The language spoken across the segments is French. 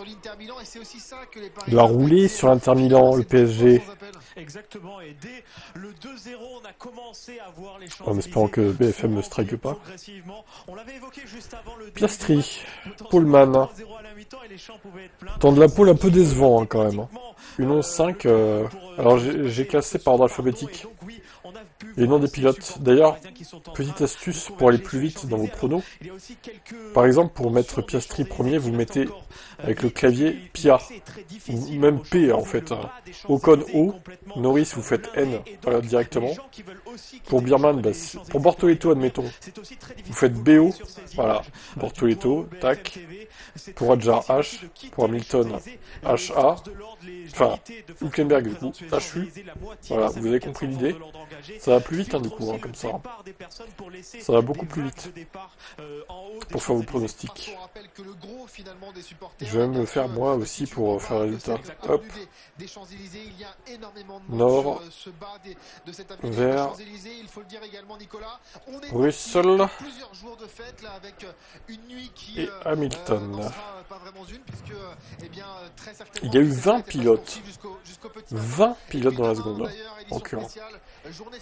sur l'Inter Milan et c'est aussi ça que les Il a Parisiens roulé sur l'Inter Milan, le PSG. Exactement, et dès le 2-0, on a commencé à voir les En espérant que BFM ne strike pas. On l'avait évoqué juste avant le Piastri, Pullman. Temps de la pole un peu décevant hein, quand même. Hein. Une 11-5. Alors j'ai classé par ordre alphabétique. Les noms des pilotes. D'ailleurs, petite astuce pour aller plus vite dans vos pronos. Par exemple, pour mettre Piastri premier, vous mettez avec le clavier Pia. Ou même P en fait. Ocon O. Norris, vous faites N directement. Pour Birman, bah, pour Bortoleto, admettons, vous faites BO. Voilà, Bortoleto, tac. Pour Adjar H. Pour Hamilton, HA. Enfin, Hülkenberg, du coup, HU. Voilà, vous avez compris l'idée. Ça va plus vite, hein, du coup, hein, comme ça. Ça va beaucoup plus vite. Pour faire vos pronostics. Je vais me faire moi aussi pour faire le résultat. Hop. Nord. Vers. Russell. Et Hamilton. Il y a eu 20 pilotes. 20 pilotes dans la seconde, en cœur.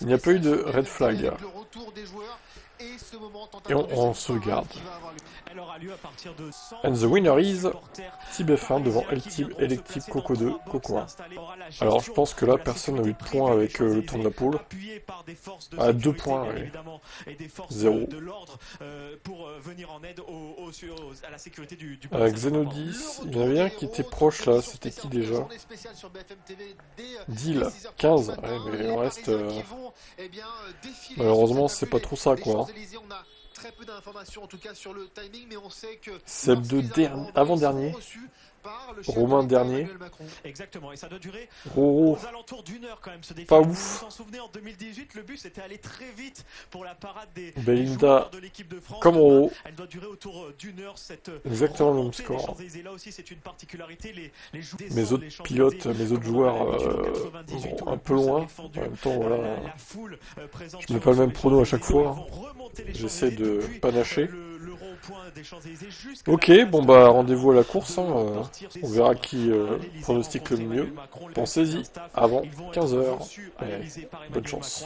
Il n'y a pas eu de red flag. Et on sauvegarde. And the winner is Team F1 devant L-Team, Elective, Coco 2, Coco 1. Alors je pense que là personne n'a eu de points avec le tour de la pole. À 2 points, ouais. 0. Xenodis, il y en avait un qui était proche là, c'était qui déjà? Deal, 15, ouais, mais le reste... malheureusement c'est pas trop ça quoi. Très peu d'informations en tout cas sur le timing, mais on sait que Seb de avant-dernier, Romain dernier, exactement, et ça doit durer Roro, aux alentours d'une heure quand même ce défi. pas Vous ouf, vous en souvenez en 2018, le but c'était aller très vite pour la parade des Belinda, de l'équipe de France. comme Roro, Elle doit durer autour d'une heure cette exactement le même score. Là aussi c'est une particularité, Mes autres pilotes, mes autres joueurs bon, un peu loin, en même temps voilà, je mets pas le même prono à chaque fois, j'essaie de panacher. Ok, bon bah rendez-vous à la course, hein, on verra qui pronostique le mieux. Pensez-y avant 15 h. Bonne chance.